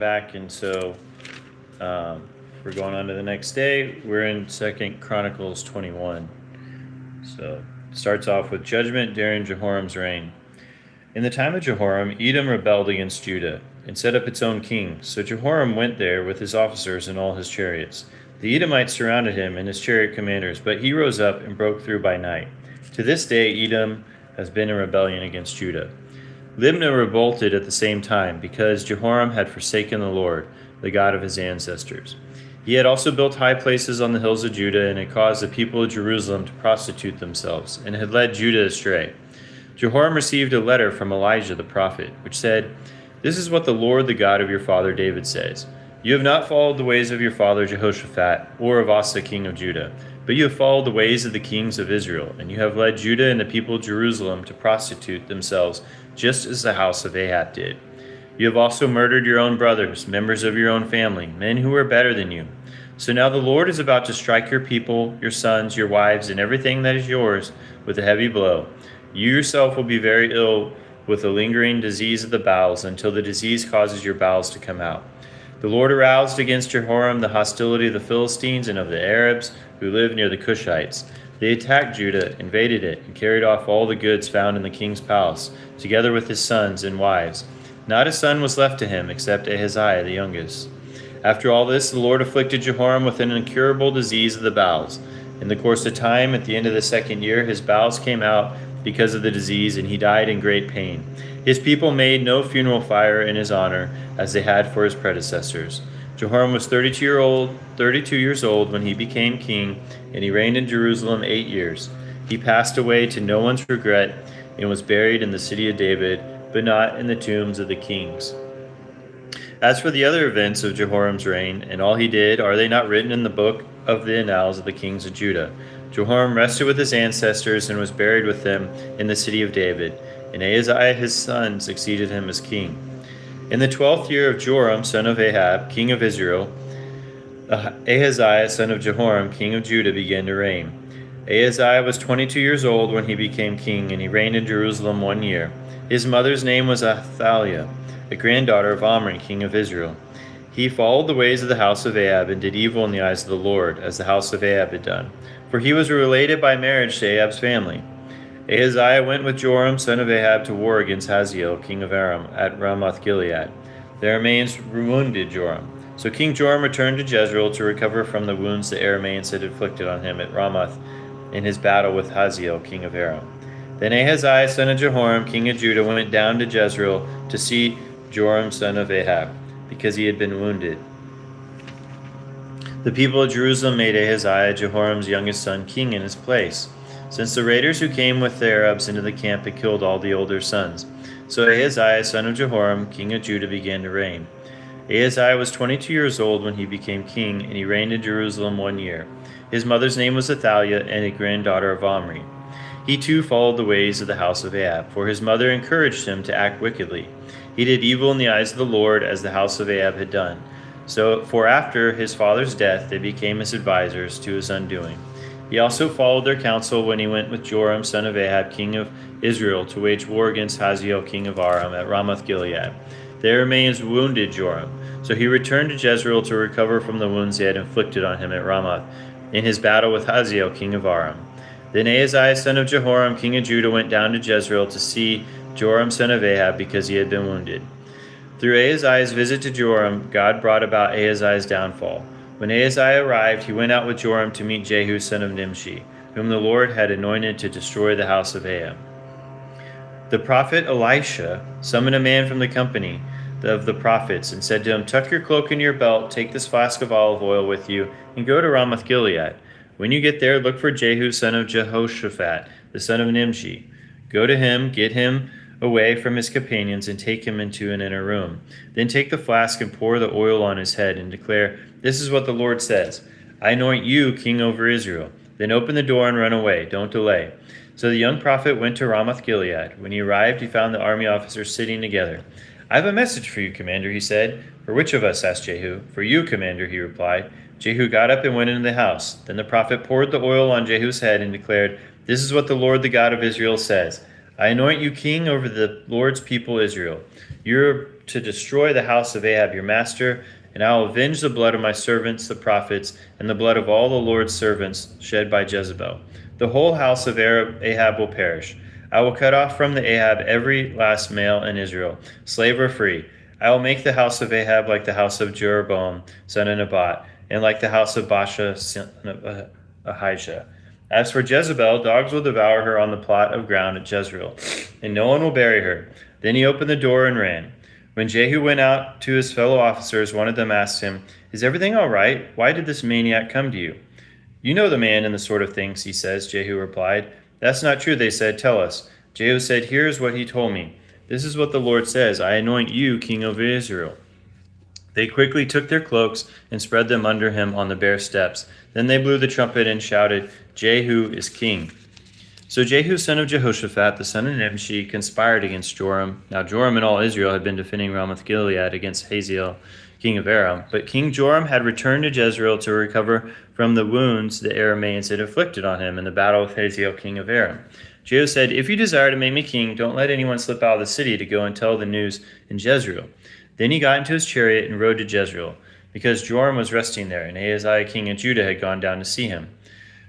back, and so we're going on to the next day. We're in Second Chronicles 21. So it starts off with judgment during Jehoram's reign. In the time of Jehoram, Edom rebelled against Judah and set up its own king. So Jehoram went there with his officers and all his chariots. The Edomites surrounded him and his chariot commanders, but he rose up and broke through by night. To this day, Edom has been in rebellion against Judah. Libnah revolted at the same time because Jehoram had forsaken the Lord, the God of his ancestors. He had also built high places on the hills of Judah and had caused the people of Jerusalem to prostitute themselves and had led Judah astray. Jehoram received a letter from Elijah the prophet, which said, "This is what the Lord, the God of your father David says. You have not followed the ways of your father Jehoshaphat or of Asa king of Judah, but you have followed the ways of the kings of Israel, and you have led Judah and the people of Jerusalem to prostitute themselves, just as the house of Ahab did. You have also murdered your own brothers, members of your own family, men who were better than you. So now the Lord is about to strike your people, your sons, your wives, and everything that is yours with a heavy blow. You yourself will be very ill with a lingering disease of the bowels until the disease causes your bowels to come out." The Lord aroused against Jehoram the hostility of the Philistines and of the Arabs who lived near the Cushites. They attacked Judah, invaded it, and carried off all the goods found in the king's palace, together with his sons and wives. Not a son was left to him except Ahaziah the youngest. After all this, the Lord afflicted Jehoram with an incurable disease of the bowels. In the course of time, at the end of the second year, his bowels came out because of the disease, and he died in great pain. His people made no funeral fire in his honor, as they had for his predecessors. Jehoram was 32 years old when he became king, and he reigned in Jerusalem 8 years. He passed away to no one's regret and was buried in the city of David, but not in the tombs of the kings. As for the other events of Jehoram's reign, and all he did, are they not written in the book of the annals of the kings of Judah? Jehoram rested with his ancestors and was buried with them in the city of David, and Ahaziah his son succeeded him as king. In the 12th year of Joram, son of Ahab, king of Israel, Ahaziah, son of Jehoram, king of Judah, began to reign. Ahaziah was 22 years old when he became king, and he reigned in Jerusalem 1 year. His mother's name was Athaliah, a granddaughter of Omri, king of Israel. He followed the ways of the house of Ahab and did evil in the eyes of the Lord, as the house of Ahab had done, for he was related by marriage to Ahab's family. Ahaziah went with Joram, son of Ahab, to war against Hazael, king of Aram, at Ramoth-Gilead. The Arameans wounded Joram. So King Joram returned to Jezreel to recover from the wounds the Arameans had inflicted on him at Ramoth in his battle with Hazael, king of Aram. Then Ahaziah, son of Jehoram, king of Judah, went down to Jezreel to see Joram, son of Ahab, because he had been wounded. The people of Jerusalem made Ahaziah, Jehoram's youngest son, king in his place, since the raiders who came with the Arabs into the camp had killed all the older sons. So Ahaziah, son of Jehoram, king of Judah, began to reign. Ahaziah was 22 years old when he became king, and he reigned in Jerusalem 1 year. His mother's name was Athaliah, and a granddaughter of Omri. He too followed the ways of the house of Ahab, for his mother encouraged him to act wickedly. He did evil in the eyes of the Lord, as the house of Ahab had done. For after his father's death, they became his advisers to his undoing. He also followed their counsel when he went with Joram, son of Ahab, king of Israel, to wage war against Hazael, king of Aram, at Ramoth-Gilead. The Arameans wounded Joram, so he returned to Jezreel to recover from the wounds they had inflicted on him at Ramoth in his battle with Hazael, king of Aram. Then Ahaziah, son of Jehoram, king of Judah, went down to Jezreel to see Joram, son of Ahab, because he had been wounded. Through Ahaziah's visit to Joram, God brought about Ahaziah's downfall. When Ahaziah arrived, he went out with Joram to meet Jehu, son of Nimshi, whom the Lord had anointed to destroy the house of Ahab. The prophet Elisha summoned a man from the company of the prophets and said to him, "Tuck your cloak into your belt, take this flask of olive oil with you, and go to Ramoth-Gilead. When you get there, look for Jehu, son of Jehoshaphat, the son of Nimshi. Go to him, get him away from his companions, and take him into an inner room. Then take the flask and pour the oil on his head and declare, 'This is what the Lord says. I anoint you king over Israel.' Then open the door and run away. Don't delay." So the young prophet went to Ramoth-Gilead. When he arrived, he found the army officers sitting together. "I have a message for you, commander," he said. "For which of us?" asked Jehu. "For you, commander," he replied. Jehu got up and went into the house. Then the prophet poured the oil on Jehu's head and declared, "This is what the Lord, the God of Israel, says. I anoint you king over the Lord's people Israel. You're to destroy the house of Ahab your master, and I will avenge the blood of my servants the prophets, and the blood of all the Lord's servants shed by Jezebel. The whole house of Ahab will perish. I will cut off from the Ahab every last male in Israel, slave or free. I will make the house of Ahab like the house of Jeroboam, son of Nebat, and like the house of Baasha, son of Ahijah. As for Jezebel, dogs will devour her on the plot of ground at Jezreel, and no one will bury her. Then he opened the door and ran. When Jehu went out to his fellow officers, one of them asked him, "Is everything all right? Why did this maniac come to you?" "You know the man and the sort of things he says," Jehu replied. "That's not true," they said. "Tell us." Jehu said, "Here is what he told me. This is what the Lord says, I anoint you king over Israel." They quickly took their cloaks and spread them under him on the bare steps. Then they blew the trumpet and shouted, "Jehu is king." So Jehu, son of Jehoshaphat, the son of Nimshi, conspired against Joram. Now Joram and all Israel had been defending Ramoth-Gilead against Hazael, king of Aram. But King Joram had returned to Jezreel to recover from the wounds the Arameans had inflicted on him in the battle with Hazael, king of Aram. Jehu said, "If you desire to make me king, don't let anyone slip out of the city to go and tell the news in Jezreel." Then he got into his chariot and rode to Jezreel, because Joram was resting there, and Ahaziah, king of Judah, had gone down to see him.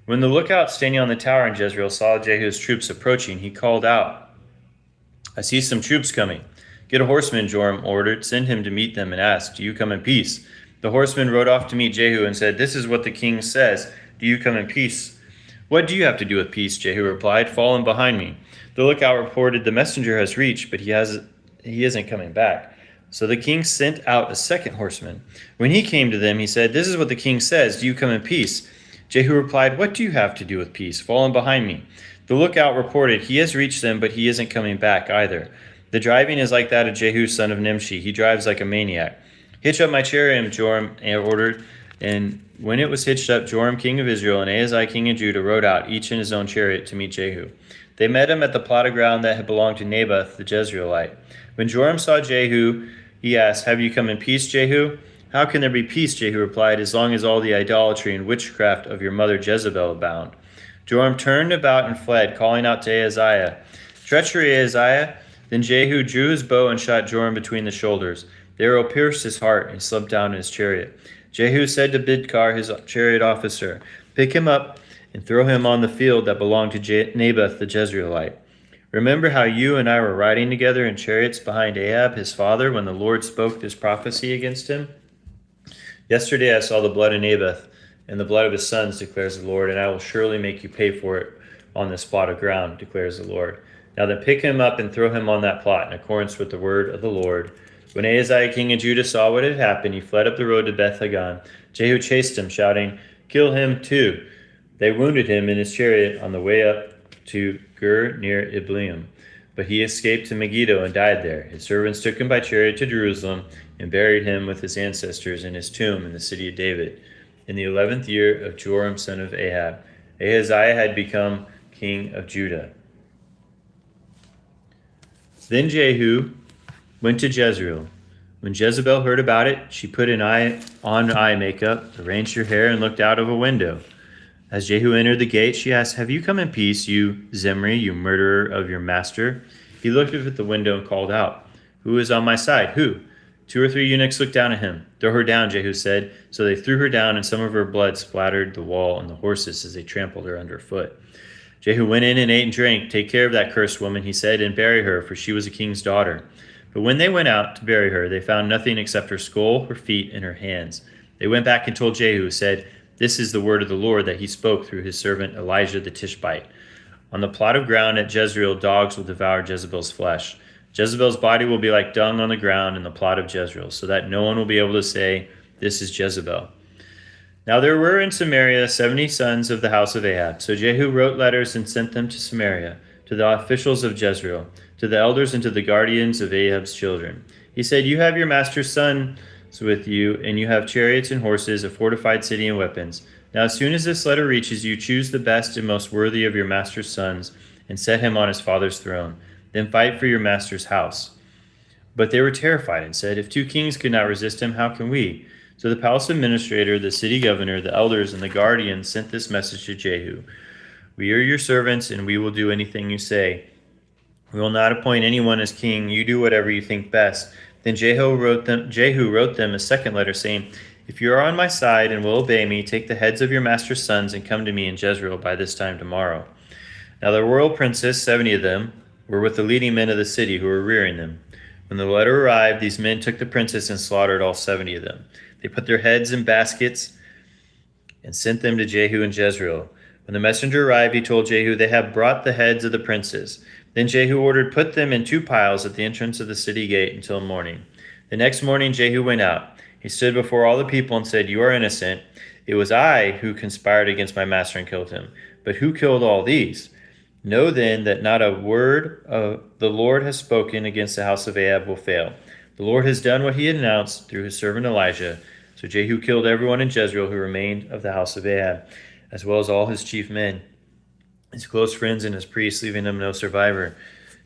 When the lookout standing on the tower in Jezreel saw Jehu's troops approaching, he called out, "I see some troops coming." "Get a horseman," Joram ordered. "Send him to meet them and ask, 'Do you come in peace?'" The horseman rode off to meet Jehu and said, "This is what the king says. Do you come in peace?" "What do you have to do with peace?" Jehu replied. "Fall in behind me." The lookout reported, "The messenger has reached, but he isn't coming back." So the king sent out a second horseman. When he came to them, he said, "This is what the king says. Do you come in peace?" Jehu replied, "What do you have to do with peace? Fall in behind me." The lookout reported, "He has reached them, but he isn't coming back either. The driving is like that of Jehu, son of Nimshi. He drives like a maniac." "Hitch up my chariot," Joram ordered. And when it was hitched up, Joram, king of Israel, and Ahaziah, king of Judah, rode out, each in his own chariot, to meet Jehu. They met him at the plot of ground that had belonged to Naboth the Jezreelite. When Joram saw Jehu, he asked, "Have you come in peace, Jehu?" "How can there be peace," Jehu replied, "as long as all the idolatry and witchcraft of your mother Jezebel abound?" Joram turned about and fled, calling out to Ahaziah, "Treachery, Ahaziah!" Then Jehu drew his bow and shot Joram between the shoulders. The arrow pierced his heart, and he slipped down in his chariot. Jehu said to Bidkar, his chariot officer, "Pick him up and throw him on the field that belonged to Naboth the Jezreelite. Remember how you and I were riding together in chariots behind Ahab, his father, when the Lord spoke this prophecy against him? Yesterday I saw the blood of Naboth and the blood of his sons, declares the Lord, and I will surely make you pay for it on this plot of ground, declares the Lord. Now then pick him up and throw him on that plot in accordance with the word of the Lord." When Ahaziah, king of Judah, saw what had happened, he fled up the road to Beth-Hagan. Jehu chased him, shouting, "Kill him too." They wounded him in his chariot on the way up to Gur near Ibleam. But he escaped to Megiddo and died there. His servants took him by chariot to Jerusalem and buried him with his ancestors in his tomb in the city of David. In the 11th year of Joram, son of Ahab, Ahaziah had become king of Judah. Then Jehu went to Jezreel. When Jezebel heard about it, she put on eye makeup, arranged her hair, and looked out of a window. As Jehu entered the gate, she asked, "Have you come in peace, you Zimri, you murderer of your master?" He looked up at the window and called out, "Who is on my side? Who?" 2 or 3 eunuchs looked down at him. "Throw her down," Jehu said. So they threw her down, and some of her blood splattered the wall and the horses as they trampled her underfoot. Jehu went in and ate and drank. "Take care of that cursed woman," he said, "and bury her, for she was a king's daughter." But when they went out to bury her, they found nothing except her skull, her feet, and her hands. They went back and told Jehu, who said, "This is the word of the Lord that he spoke through his servant Elijah the Tishbite. On the plot of ground at Jezreel, dogs will devour Jezebel's flesh. Jezebel's body will be like dung on the ground in the plot of Jezreel, so that no one will be able to say, 'This is Jezebel.'" Now there were in Samaria 70 sons of the house of Ahab. So Jehu wrote letters and sent them to Samaria, to the officials of Jezreel, to the elders and to the guardians of Ahab's children. He said, "You have your master's sons with you, and you have chariots and horses, a fortified city and weapons. Now as soon as this letter reaches you, choose the best and most worthy of your master's sons, and set him on his father's throne. Then fight for your master's house." But they were terrified and said, "If 2 kings could not resist him, how can we?" So the palace administrator, the city governor, the elders, and the guardians sent this message to Jehu: "We are your servants, and we will do anything you say. We will not appoint anyone as king. You do whatever you think best." Then Jehu wrote them a second letter, saying, "If you are on my side and will obey me, take the heads of your master's sons and come to me in Jezreel by this time tomorrow." Now the royal princes, 70 of them, were with the leading men of the city who were rearing them. When the letter arrived, these men took the princes and slaughtered all 70 of them. They put their heads in baskets and sent them to Jehu in Jezreel. When the messenger arrived, he told Jehu, "They have brought the heads of the princes." Then Jehu ordered, "Put them in 2 piles at the entrance of the city gate until morning." The next morning Jehu went out. He stood before all the people and said, "You are innocent. It was I who conspired against my master and killed him. But who killed all these? Know then that not a word of the Lord has spoken against the house of Ahab will fail. The Lord has done what he had announced through his servant Elijah." So Jehu killed everyone in Jezreel who remained of the house of Ahab, as well as all his chief men, his close friends, and his priests, leaving them no survivor.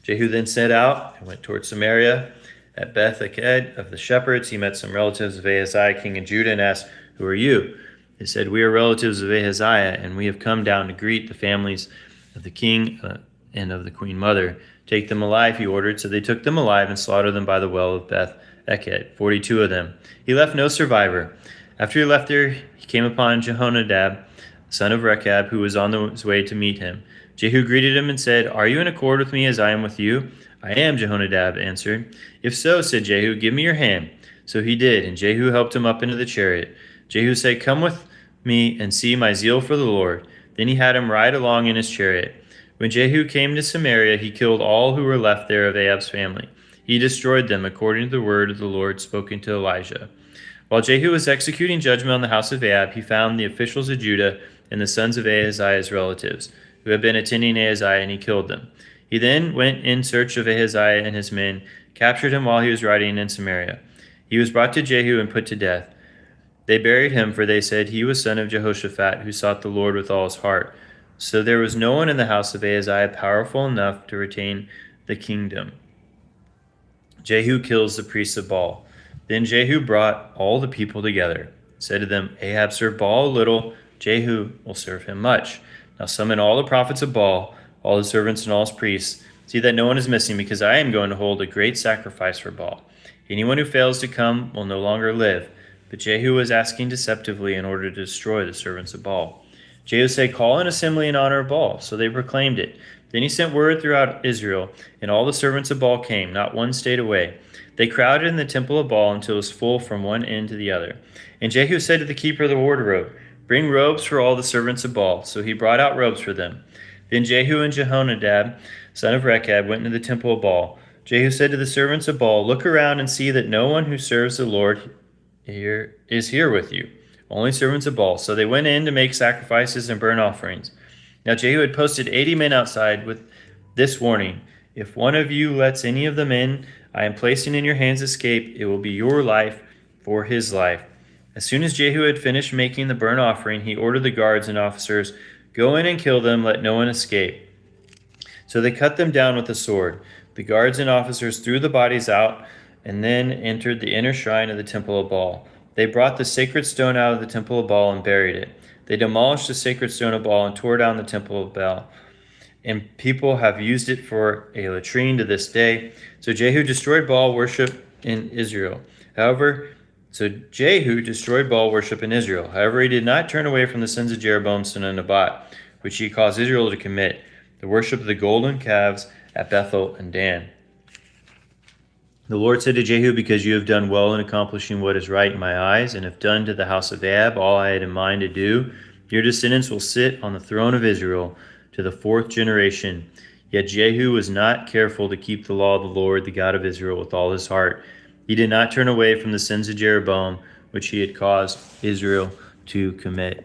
Jehu then set out and went toward Samaria. At Beth-eked of the shepherds, he met some relatives of Ahaziah, king of Judah, and asked, "Who are you?" They said, "We are relatives of Ahaziah, and we have come down to greet the families of the king and of the queen mother. Take them alive," he ordered. So they took them alive and slaughtered them by the well of Beth-eked, 42 of them. He left no survivor. After he left there, he came upon Jehonadab, son of Rechab, who was on his way to meet him. Jehu greeted him and said, "Are you in accord with me as I am with you?" "I am," Jehonadab answered. "If so," said Jehu, "give me your hand." So he did, and Jehu helped him up into the chariot. Jehu said, "Come with me and see my zeal for the Lord." Then he had him ride along in his chariot. When Jehu came to Samaria, he killed all who were left there of Ahab's family. He destroyed them according to the word of the Lord spoken to Elijah. While Jehu was executing judgment on the house of Ahab, he found the officials of Judah and the sons of Ahaziah's relatives, who had been attending Ahaziah, and he killed them. He then went in search of Ahaziah and his men, captured him while he was riding in Samaria. He was brought to Jehu and put to death. They buried him, for they said he was son of Jehoshaphat, who sought the Lord with all his heart. So there was no one in the house of Ahaziah powerful enough to retain the kingdom. Jehu kills the priests of Baal. Then Jehu brought all the people together, said to them, "Ahab served Baal a little, Jehu will serve him much. Now summon all the prophets of Baal, all his servants and all his priests. See that no one is missing, because I am going to hold a great sacrifice for Baal. Anyone who fails to come will no longer live." But Jehu was asking deceptively in order to destroy the servants of Baal. Jehu said, "Call an assembly in honor of Baal." So they proclaimed it. Then he sent word throughout Israel, and all the servants of Baal came, not one stayed away. They crowded in the temple of Baal until it was full from one end to the other. And Jehu said to the keeper of the wardrobe, "Bring robes for all the servants of Baal." So he brought out robes for them. Then Jehu and Jehonadab, son of Rechab, went into the temple of Baal. Jehu said to the servants of Baal, "Look around and see that no one who serves the Lord is here with you, only servants of Baal." So they went in to make sacrifices and burnt offerings. Now Jehu had posted 80 men outside with this warning: "If one of you lets any of the men I am placing in your hands escape, it will be your life for his life." As soon as Jehu had finished making the burnt offering, he ordered the guards and officers, "Go in and kill them, let no one escape." So they cut them down with the sword. The guards and officers threw the bodies out and then entered the inner shrine of the temple of Baal. They brought the sacred stone out of the temple of Baal and buried it. They demolished the sacred stone of Baal and tore down the temple of Baal. And people have used it for a latrine to this day. So Jehu destroyed Baal worship in Israel. However, Jehu destroyed Baal worship in Israel. However, he did not turn away from the sins of Jeroboam son of Nebat, which he caused Israel to commit, the worship of the golden calves at Bethel and Dan. The Lord said to Jehu, "Because you have done well in accomplishing what is right in my eyes, and have done to the house of Ahab all I had in mind to do, your descendants will sit on the throne of Israel to the 4th generation." Yet Jehu was not careful to keep the law of the Lord, the God of Israel, with all his heart. He did not turn away from the sins of Jeroboam, which he had caused Israel to commit.